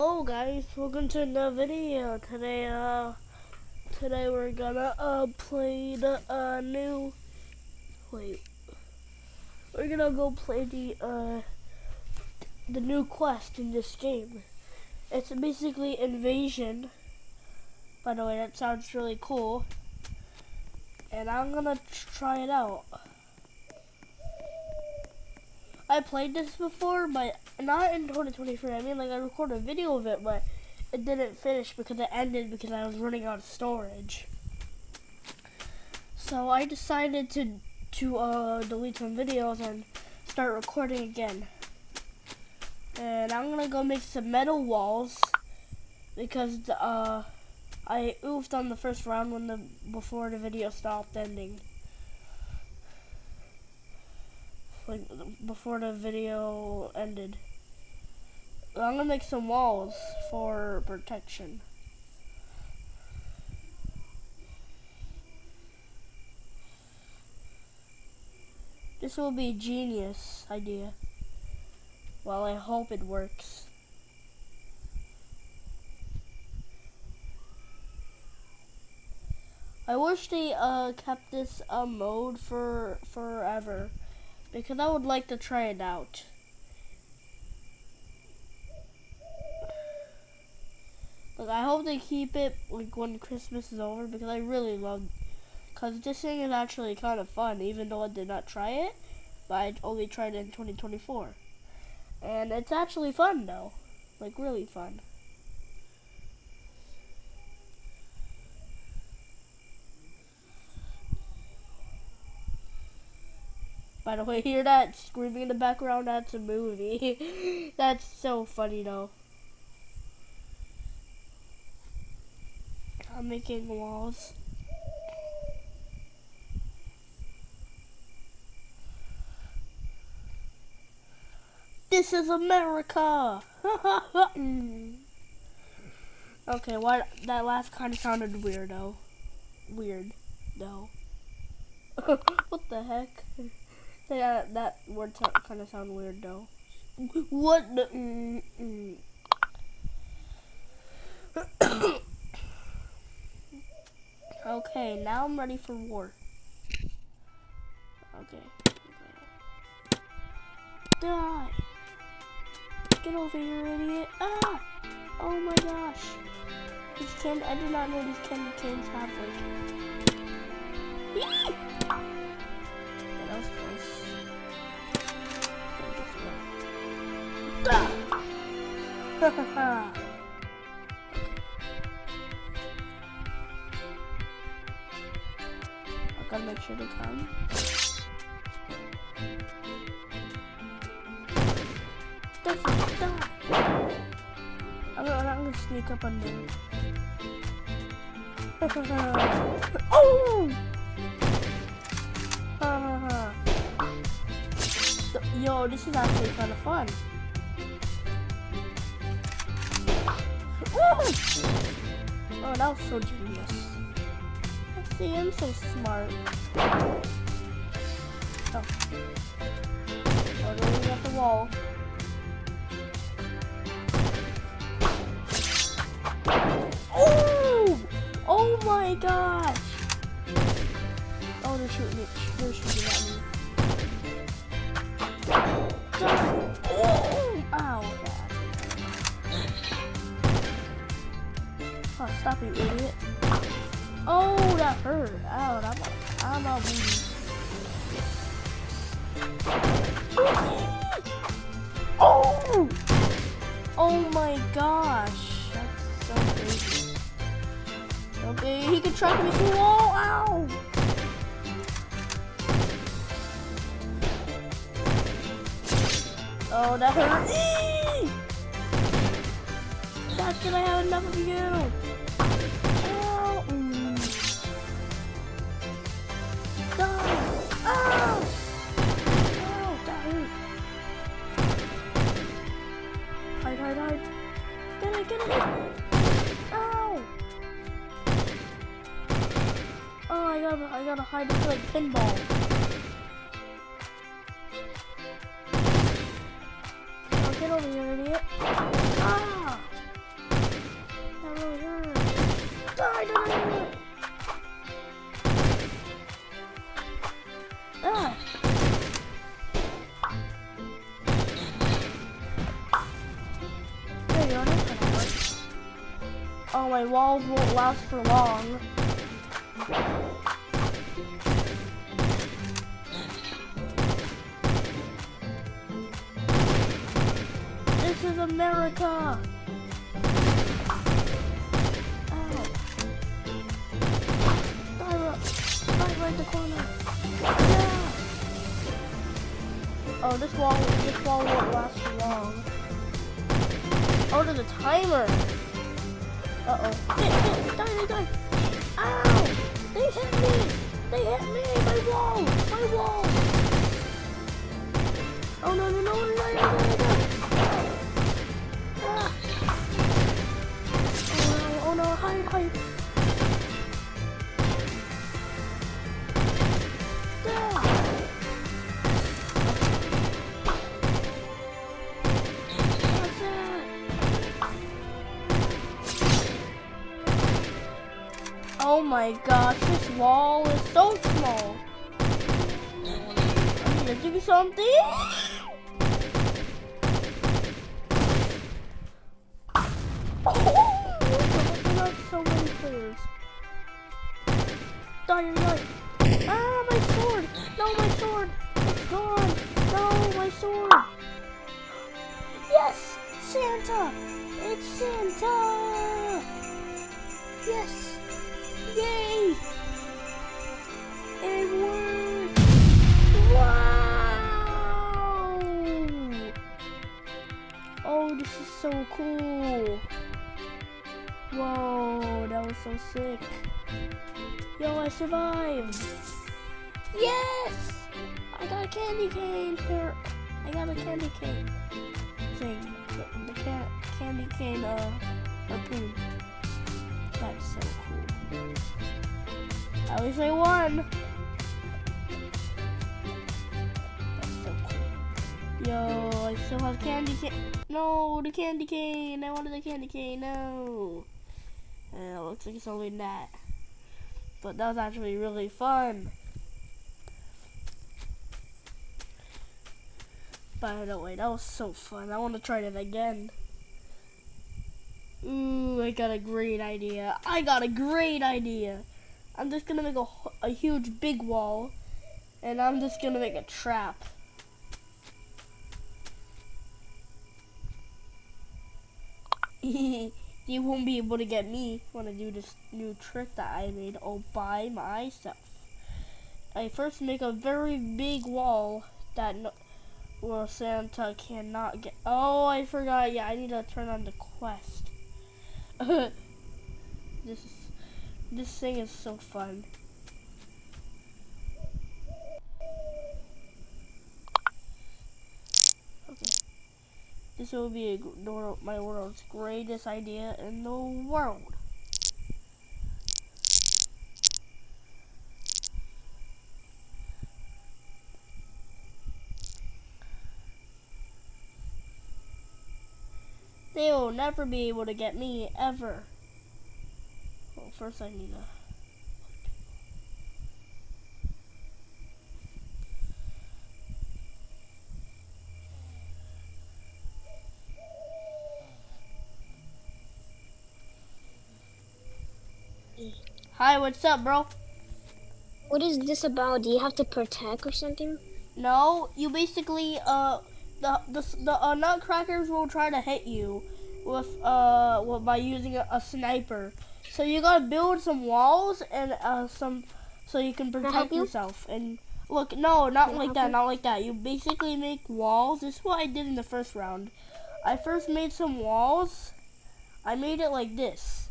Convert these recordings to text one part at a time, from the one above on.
Hello guys, welcome to another video. Today we're gonna play the new. Wait, we're gonna go play the new quest in this game. It's basically Invasion. By the way, that sounds really cool, and I'm gonna try it out. I played this before, but not in 2023. I mean, like I recorded a video of it, but it didn't finish because it ended because I was running out of storage. So I decided to delete some videos and start recording again. And I'm gonna go make some metal walls because I oofed on the first round before the video stopped ending. Like before the video ended. I'm gonna make some walls for protection. This will be a genius idea. Well, I hope it works. I wish they kept this mode for forever, because I would like to try it out. Like, I hope they keep it like when Christmas is over, because I really love. Because this thing is actually kind of fun, even though I did not try it, but I only tried it in 2024. And it's actually fun though, like really fun. By the way, hear that screaming in the background? That's a movie. That's so funny though. I'm making walls. This is America! Okay, what? That last kind of sounded weird though. Weird, though. What the heck? That word kind of sound weird though. What the? Okay, now I'm ready for war. Okay. Die! Get over here, idiot! Ah! Oh my gosh! I did not know these candy canes have like. Eee! That was close. Ah! I gotta make sure to come. I'm gonna sneak up on them. Oh! Yo, this is actually kind of fun. Oh, that was so genius. Let's see, I'm so smart. Oh, we're at the wall. Oh! Oh my gosh! Oh, they're shooting at me. Oh! Ow! Oh, stop it, idiot! Oh, that hurt! Ow! I'm not bleeding. Oh! Oh my gosh! So crazy. Okay, he can track me through the wall. Ow! Oh, that hurt. Eee! Gosh, can I have enough of you? Ow! Die! Ow! Ow, that hurt. Hide. Get it! Ow! Oh, I gotta hide it like pinball. Oh, get over here, idiot. Ah! Oh, my walls won't last for long. This is America! Ow. Die right the corner. Yeah! Oh, this wall won't last for long. Oh, there's a timer! Uh-oh. Die! Ow! They hit me! My wall! Oh, no. Ah. Oh, no, hide. Ah. Oh my gosh, this wall is so small. I need to do something. Oh, that's so many players. Die. Ah, my sword. No, my sword. It's gone. No, my sword. Yes, Santa. It's Santa. Yes. Yay! It worked! Wow! Oh, this is so cool. Whoa, that was so sick. Yo, I survived! Yes! I got a candy cane here. I got a candy cane thing. The candy cane harpoon. That's so cool. At least I won. That's so cool. Yo, I still have candy cane. No, the candy cane. I wanted the candy cane. No. It looks like it's only that. But that was actually really fun. By the way, that was so fun. I want to try it again. Ooh, I got a great idea. I'm just gonna make a huge big wall, and I'm just gonna make a trap. You won't be able to get me when I do this new trick that I made all by myself. I first make a very big wall that where Santa cannot get. Oh, I forgot. Yeah, I need to turn on the quest. This thing is so fun. Okay. This will be my world's greatest idea in the world. They will never be able to get me, ever. Well, first I need to... Hi, what's up, bro? What is this about? Do you have to protect or something? No, you basically, the nutcrackers will try to hit you with, by using a sniper. So you gotta build some walls and, so you can protect yourself. And look, no, not like that. You basically make walls. This is what I did in the first round. I first made some walls. I made it like this.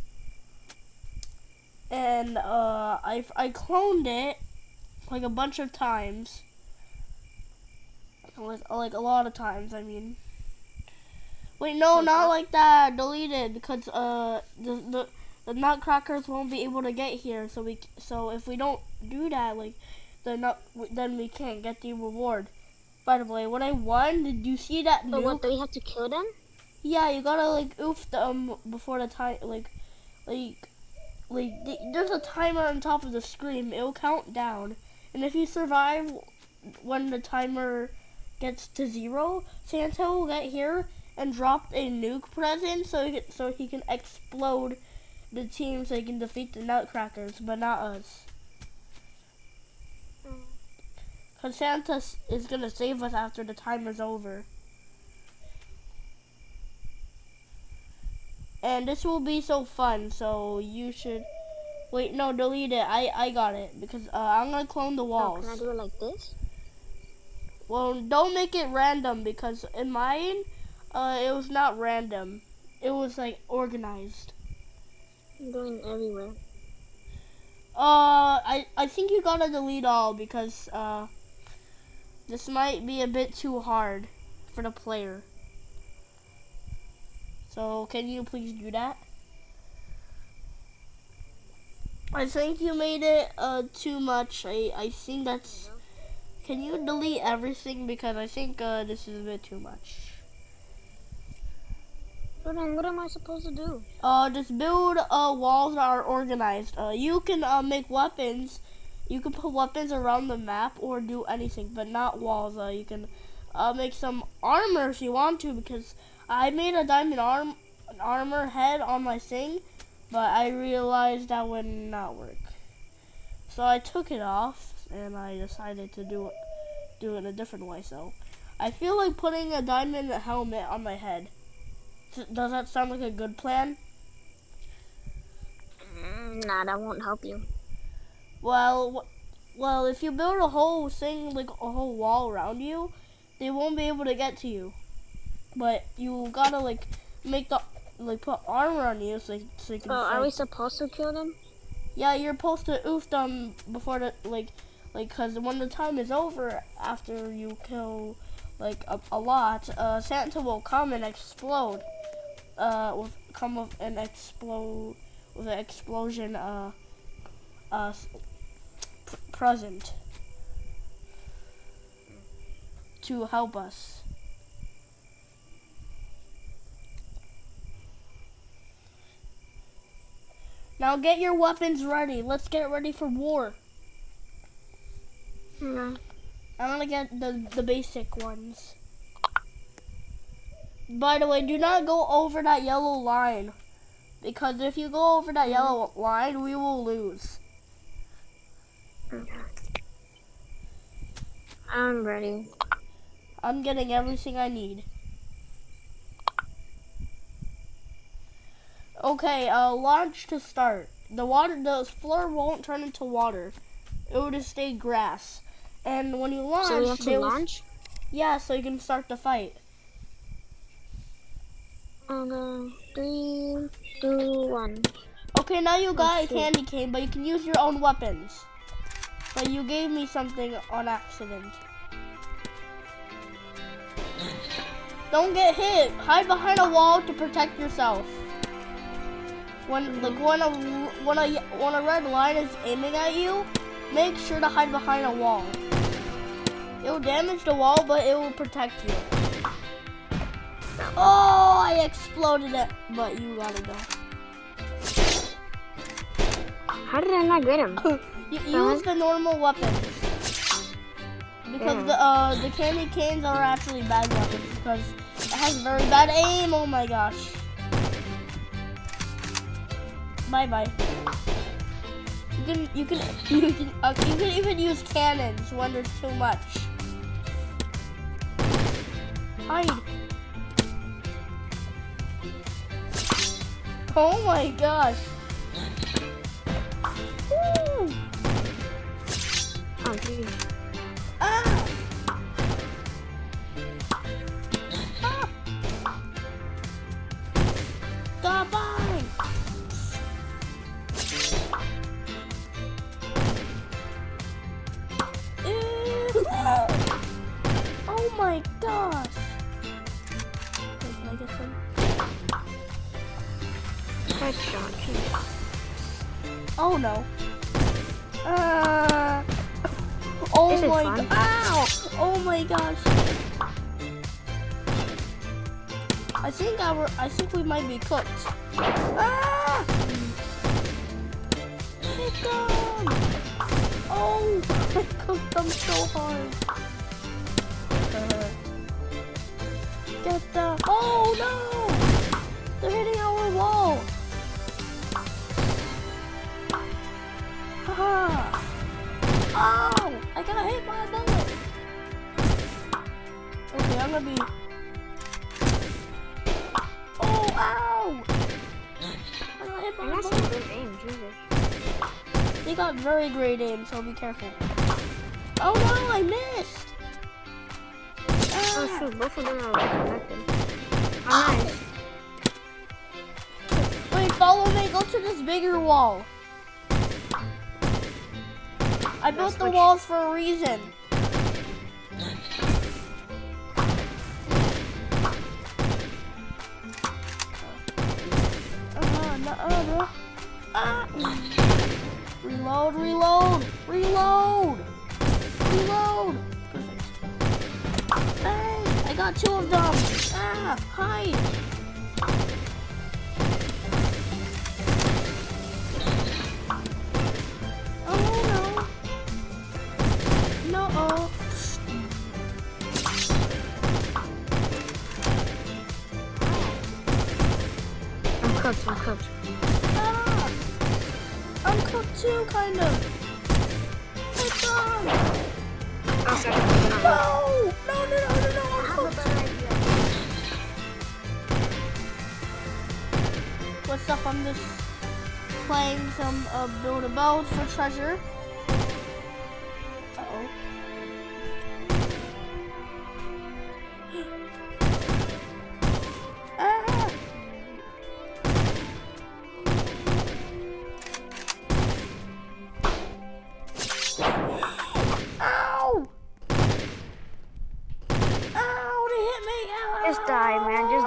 And, I cloned it like a bunch of times. Like a lot of times, I mean. Wait, no, not like that. Deleted, because the nutcrackers won't be able to get here. So if we don't do that, like then we can't get the reward. By the way, when I won, did you see that nuke? But what, do you have to kill them? Yeah, you gotta like oof them before the time. There's a timer on top of the screen. It'll count down, and if you survive when the timer gets to 0, Santa will get here and drop a nuke present so he can explode the team so they can defeat the Nutcrackers, but not us. Because Santa is going to save us after the timer's over. And this will be so fun, so you should... Wait, no, delete it. I got it, because I'm going to clone the walls. Oh, can I do it like this? Well, don't make it random, because in mine, it was not random. It was, like, organized. I'm going everywhere. I think you gotta delete all, because, this might be a bit too hard for the player. So, can you please do that? I think you made it too much. I think that's... Can you delete everything? Because I think this is a bit too much. Jordan, what am I supposed to do? Just build walls that are organized. You can make weapons. You can put weapons around the map or do anything, but not walls. You can make some armor if you want to, because I made a diamond armor head on my thing, but I realized that would not work. So I took it off and I decided to do it a different way. So I feel like putting a diamond helmet on my head. Does that sound like a good plan? Nah, that won't help you. Well, if you build a whole thing, like a whole wall around you, they won't be able to get to you. But you gotta like make the put armor on you so you can. Oh, are we supposed to kill them? Yeah, you're supposed to oof them before the cause when the time is over, after you kill like a lot, Santa will come and explode. Come with an explosion present to help us. Now get your weapons ready. Let's get ready for war. Yeah. I'm gonna get the basic ones. By the way, do not go over that yellow line, because if you go over that yellow line, we will lose. I'm ready. I'm getting everything I need. Okay, launch to start. The floor won't turn into water. It will just stay grass. And when you launch, so we have to launch? Yeah, so you can start the fight. Okay, 3, 2, 1. Okay, now you got a candy cane, but you can use your own weapons. But you gave me something on accident. Don't get hit. Hide behind a wall to protect yourself. When a red line is aiming at you, make sure to hide behind a wall. It will damage the wall, but it will protect you. Oh, I exploded it, but you gotta go. How did I not get him? You use the normal weapons. Because the candy canes are actually bad weapons, because it has very bad aim. Oh my gosh. Bye bye. You can even use cannons when there's too much. Hide. Oh my gosh. Woo. Oh, geez. Ah. Ah. Stop by. Oh my gosh. Wait, can I get some? Headshot. Oh no. Oh This is my fun. Ow! Oh my gosh. I think we might be cooked. Ah! Hit them! Oh, I cooked them so hard. Get the... Oh no! They're hitting our wall. Oh! I got hit by a bullet. Okay, I'm gonna be... Oh, ow! I got hit by a That's some bullet. good aim, Jesus. They got very great aim, so be careful. Oh no, I missed! Oh shoot, both of them are connected. Oh nice. Wait, follow me. Go to this bigger wall. I built the walls for a reason. No. Ah. Reload, reload, reload, reload. Perfect. Bang! I got 2 of them. Ah, hide. I'm cooked. Ah, I'm cooked too, kind of. What's on? Oh, sorry. No, I'm cooked. What's up? I'm just playing some Build a Boat for treasure. Uh-oh. Ah! Ow! Ow, they hit me! Ow, Just die, man. Just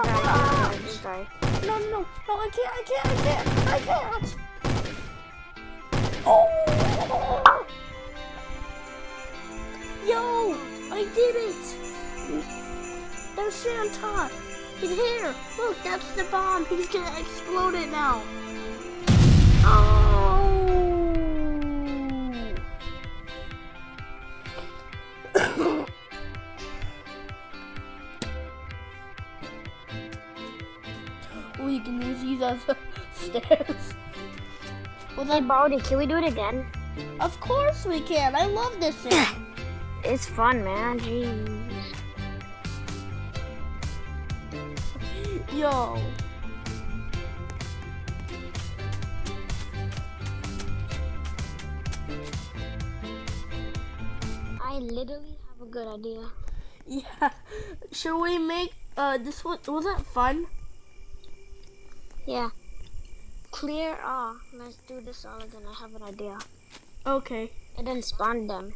die. No, I can't! Oh! Yo, I did it! There's Santa! He's here! Look, that's the bomb! He's gonna explode it now! Oh! We can use these as stairs. Well, Hey, Baldi, can we do it again? of course we can. I love this thing. It's fun, man. Jeez. Yo. I literally have a good idea. Yeah. Should we make this one? Was that fun? Yeah. Clear all. Let's do this all again. I have an idea. Okay. And then spawn them.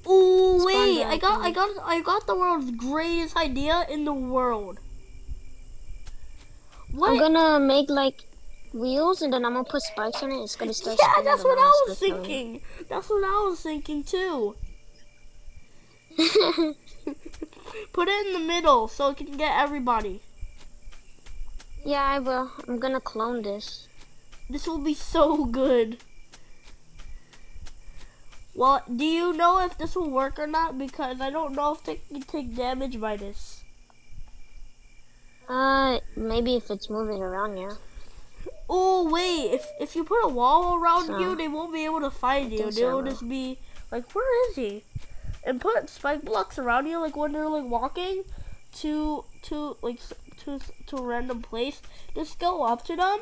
Oh Spawn wait! them, I got the world's greatest idea in the world. What? I'm gonna make like wheels and then I'm gonna put spikes on it. It's gonna start Yeah, spinning that's what I around, was so it's thinking. That's what I was thinking too. going- Put it in the middle so it can get everybody. Yeah, I will. I'm gonna clone this. This will be so good. Well, do you know if this will work or not? Because I don't know if they can take damage by this. Maybe if it's moving around, yeah. Oh wait, if you put a wall around So, you, they won't be able to find you. think They'll so. just be like, where is he? And put spike blocks around you, like when they're like walking to a random place. Just go up to them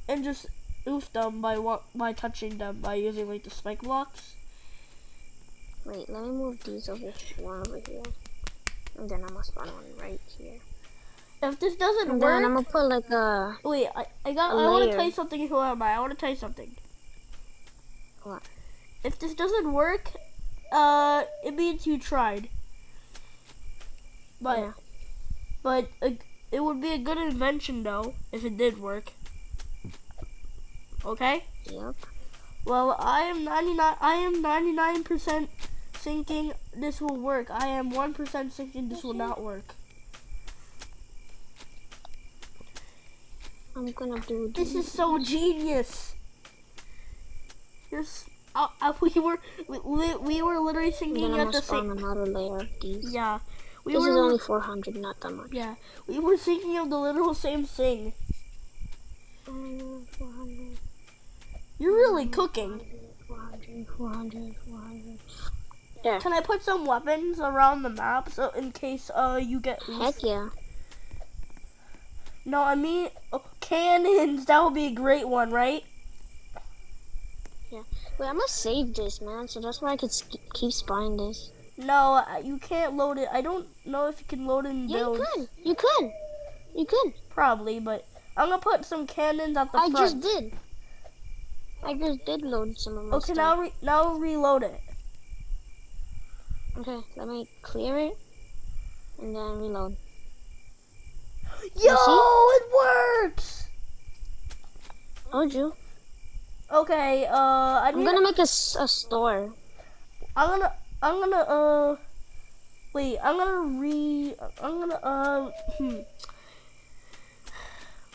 and just oof them by touching them by using like the spike blocks. Wait, let me move these over one over here. And then I'm gonna spawn one right here. If this doesn't And work, then I'm gonna put like a... wait, I want to layer. tell you something. Who am I? I want to tell you something. What? If this doesn't work, it means you tried. But, Yeah. but it would be a good invention though if it did work. Okay. Yep. Well, I am 99% thinking this will work. I am 1% thinking this will not work. I'm gonna do This is so genius. We were literally And thinking then I'm at gonna the spawn same. another layer of these. Yeah, we This were. is only 400, not that much. Yeah, we were thinking of the literal same thing. 400. You're really cooking. 400. 400, 400. There. Can I put some weapons around the map so in case you get Heck yeah. No, I mean cannons. That would be a great one, right? Yeah. Wait, I must save this, man. So that's why I could keep spying this. No, you can't load it. I don't know if you can load it in Yeah, builds. you could. You could. Probably, but I'm gonna put some cannons at the front. I just did. I just did load some of my Okay, stuff. now reload it. Okay, let me clear it and then reload. Yo, it works! Told you. Okay, I'm gonna make a store. Wait,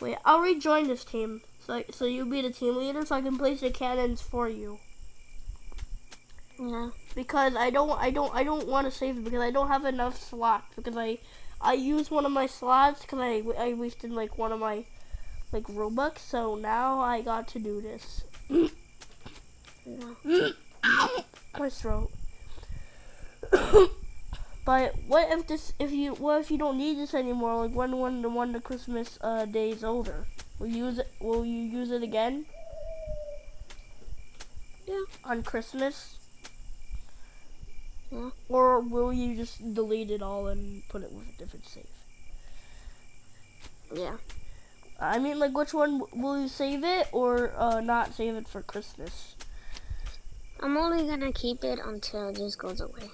wait, I'll rejoin this team. So you'll be the team leader so I can place the cannons for you. Yeah. Because I don't want to save it because I don't have enough slots because I used one of my slots because I wasted like one of my like Robux, so now I got to do this. Yeah. My throat. But what if you don't need this anymore? Like when the Christmas day is over, will you use it again? Yeah. On Christmas? Yeah. Or will you just delete it all and put it with a different save? Yeah. I mean, like, which one will you save it or not save it for Christmas? I'm only gonna keep it until it just goes away.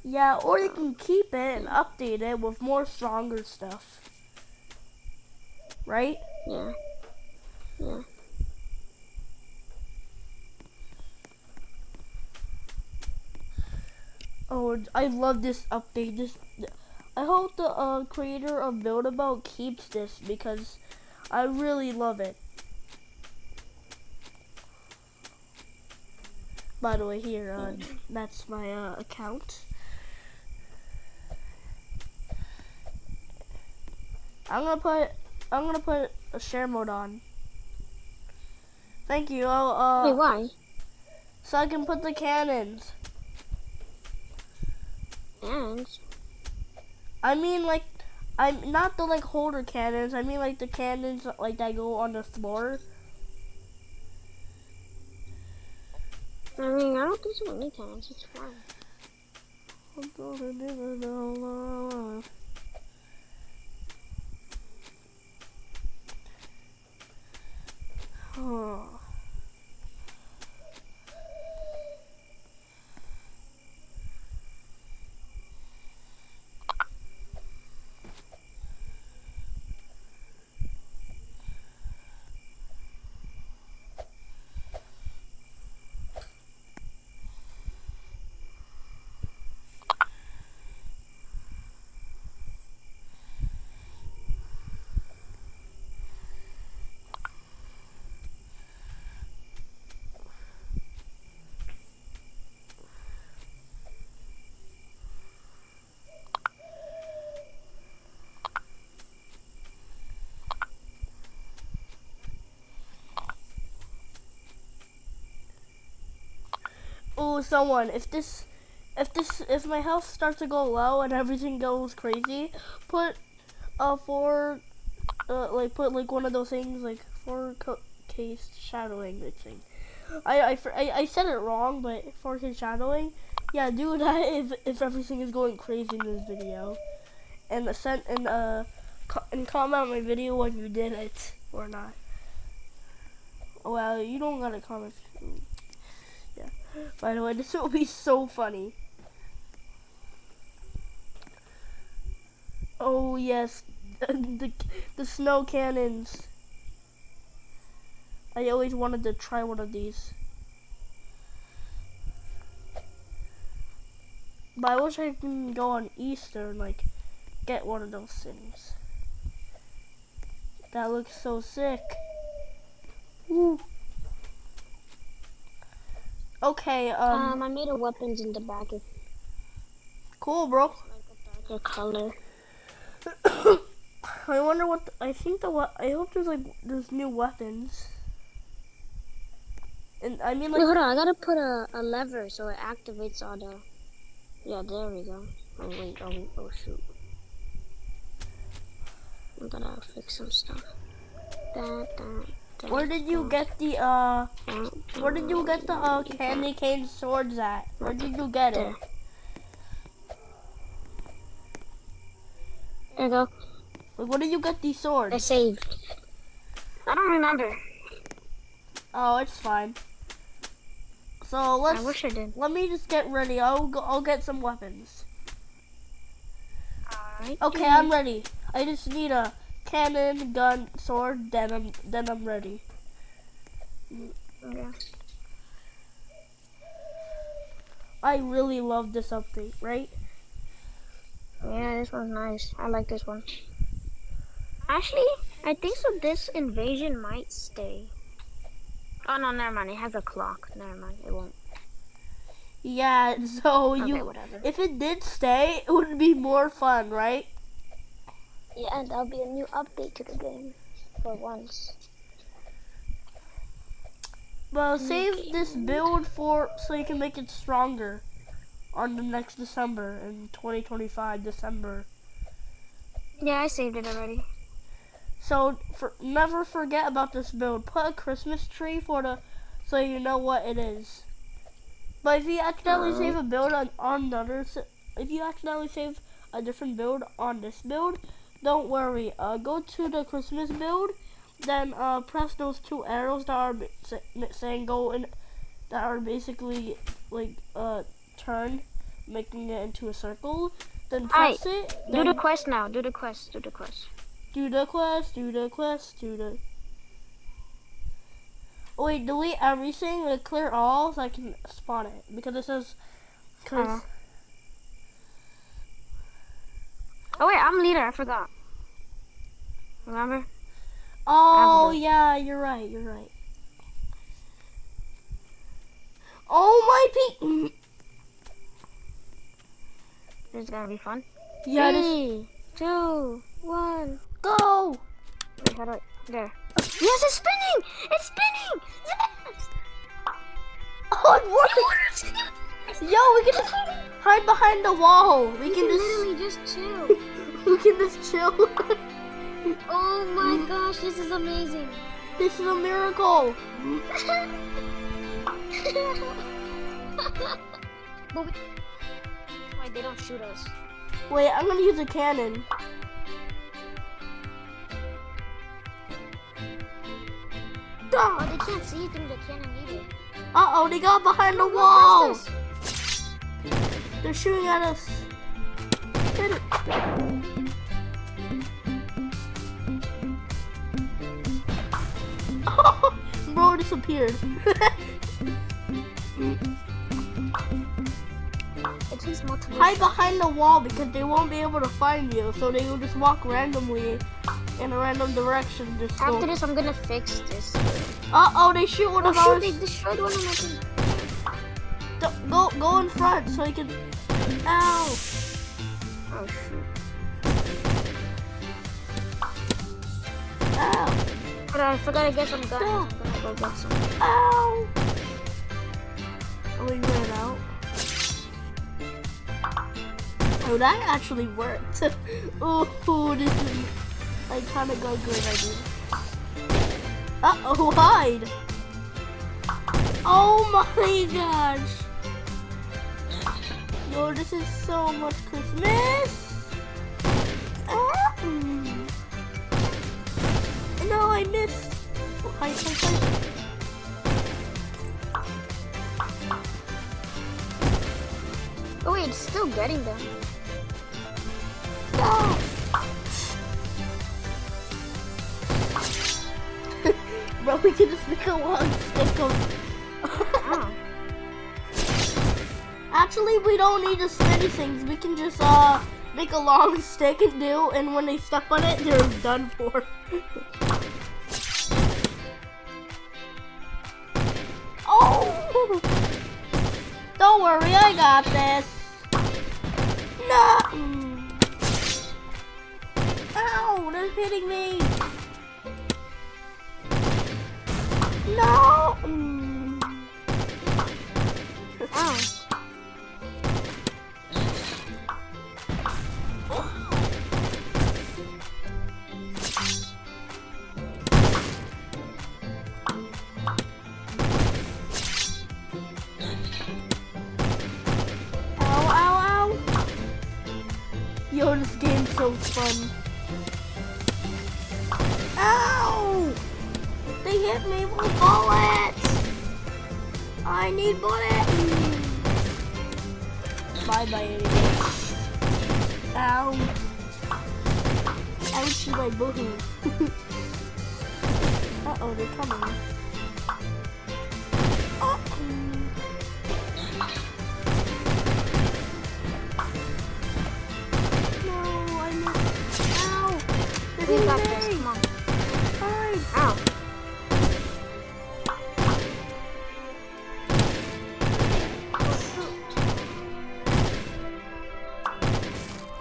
Yeah, or you can keep it and update it with more stronger stuff. Right? Yeah. Yeah. Oh, I love this update. I hope the creator of Build-A-Boat keeps this because I really love it. By the way, here, that's my account. I'm gonna put a share mode on. Thank you. Wait, why? So I can put the cannons. Cannons? I mean, like, I'm not the like holder cannons. I mean, like the cannons like that go on the floor. I mean, I don't think so many cannons. It's fine. I'm gonna never know. Oh. Oh, someone, if my health starts to go low and everything goes crazy, put put like one of those things like 4K shadowing thing. I said it wrong, but 4K shadowing. Yeah, do that if everything is going crazy in this video, and comment on my video when you did it or not. Well, you don't gotta comment. Yeah. By the way, this will be so funny. Oh yes, the snow cannons. I always wanted to try one of these. But I wish I can go on Easter and like get one of those things. That looks so sick. Woo. Okay, I made a weapons in the back. Cool, bro. Like a darker color. I wonder what I hope there's new weapons. And I mean Wait, like, hold on. I gotta put a lever so it activates all the. Yeah, there we go. Oh wait. Oh shoot. I gotta fix some stuff. where did you get the candy cane swords at? Where did you get it? There. There you go. Like, where did you get these I swords? saved. I don't remember. Oh, it's fine. So I wish I did. let me just get ready. I'll get some weapons. Alright. Okay, I'm ready. I just need a cannon, gun, sword. Then I'm ready. Okay. I really love this update, right? Yeah, this one's nice. I like this one. Actually, I think so. This invasion might stay. Oh no, never mind. It has a clock. Never mind. It won't. Yeah. So Okay, whatever. if it did stay, it would be more fun, right? Yeah, and that'll be a new update to the game for once. Well, save this build so you can make it stronger on the next December in 2025 December. Yeah, I saved it already. So never forget about this build. Put a Christmas tree so you know what it is. But if you accidentally save a build if you accidentally save a different build on this build, don't worry. Go to the Christmas build, then press those two arrows that are saying go in, that are basically like turn, making it into a circle. Then press it. Do the quest now. Do the quest. Do the quest. Do the quest, do the quest, do the... Oh wait, delete everything, like clear all so I can spawn it. Because it says... Oh wait, I'm leader, I forgot. Remember? Oh yeah, you're right. Oh my This is gonna be fun. Yeah, 3, 2, 1. go! Wait, how do I... There. Yes, it's spinning! It's spinning! Yes! Oh, it worked! Yo, we can just hide behind the wall. We can literally just chill. we can just chill. Oh my gosh, this is amazing. This is a miracle. But wait, they don't shoot us. Wait, I'm gonna use a cannon. Oh, they can't see through the cannon either. Uh-oh, they got behind the wall. They're shooting at us. Hit it. Bro disappeared. It takes multiple Hide behind the wall because they won't be able to find you, so they will just walk randomly in a random direction. Just After this, I'm gonna fix this. Uh-oh, they shoot one of ours. They destroyed one of my things. Go in front so you can... Ow. Oh, shoot. Ow. But I forgot to get some guns. Stop. I'm gonna go get some. Ow. Oh, we ran out. Oh, that actually worked. Oh, this is... I kind of got a great idea. Uh-oh, hide. Oh my gosh. No, this is so much Christmas. Ah. No, I missed. Oh, hide. Oh wait, it's still getting them. No. Bro, we can just make a long stick of... Oh. Actually, we don't need to steady things. We can just make a long stick and when they step on it, they're done for. Oh! Don't worry, I got this. No! Ow, they're hitting me. No! Yo, this game's so fun. Ow! They hit me with bullets! I need bullets! Bye-bye, idiot. Ow. Ouchie, my booty. Uh-oh, they're coming. We got this, come on. Hide. Ow.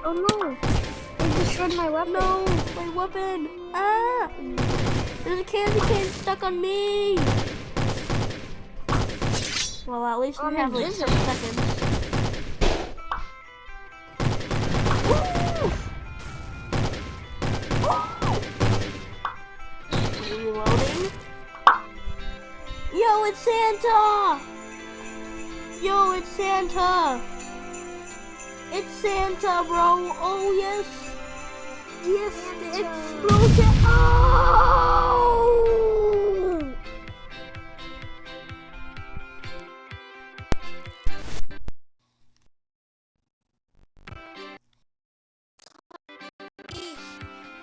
Oh no! They destroyed my weapon. No, my weapon. Ah! There's a candy cane stuck on me. Well, at least we have like 6 seconds. Reloading. Yo, it's Santa! Yo, it's Santa! It's Santa, bro! Oh, yes! Yes, the explosion! Oh!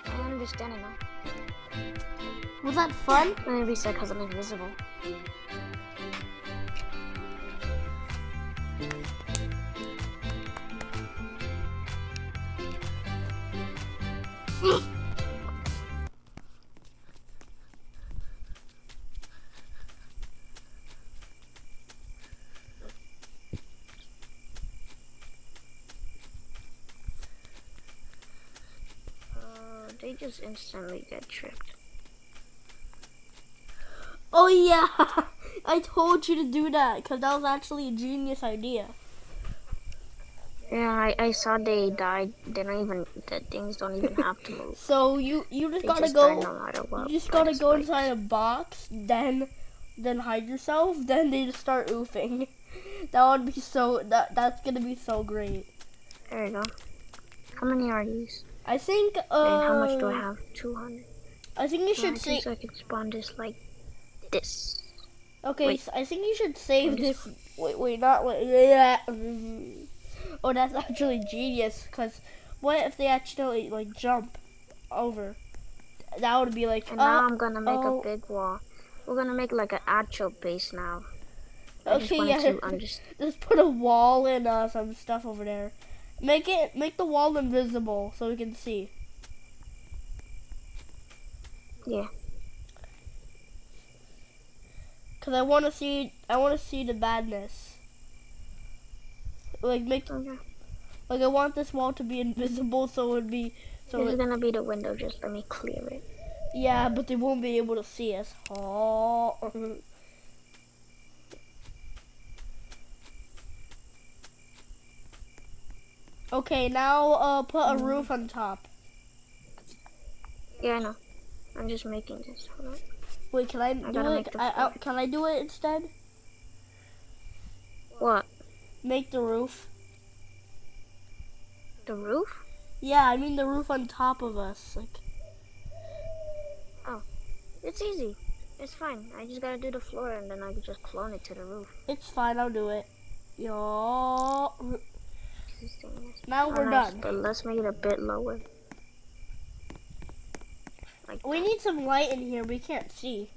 I understand it now. Was that fun? Maybe it's because I'm invisible. They just instantly get tricked. Oh yeah, I told you to do that because that was actually a genius idea. Yeah, I saw they died. They don't even, the things don't even have to move. So you just They gotta just go. die no matter what. You just gotta go inside a box, then hide yourself. Then they just start oofing. That would be so. That's gonna be so great. There you go. How many are these? I think. And how much do I have? 200. I think you should I say. think I can spawn this like this. Okay, Wait. so I think you should save I'm this. Wait, not wait. Yeah. Oh, that's actually genius. Cause what if they accidentally like jump over? That would be like. And now I'm gonna make a big wall. We're gonna make like an actual base now. Okay, yeah. Just put a wall and some stuff over there. Make the wall invisible so we can see. Yeah. Cause I want to see the badness. Like Okay. like I want this wall to be invisible so it would be This is gonna be the window. Just let me clear it. Yeah, but they won't be able to see us. Oh. Okay, now put a roof on top. Yeah, I know. I'm just making this. Hold on. Wait, can I do it? Can I do it instead? What? Make the roof. The roof? Yeah, I mean the roof on top of us. Like. Oh, it's easy. It's fine. I just gotta do the floor and then I can just clone it to the roof. It's fine. I'll do it. Yo. Now we're done. But let's make it a bit lower. We need some light in here. We can't see.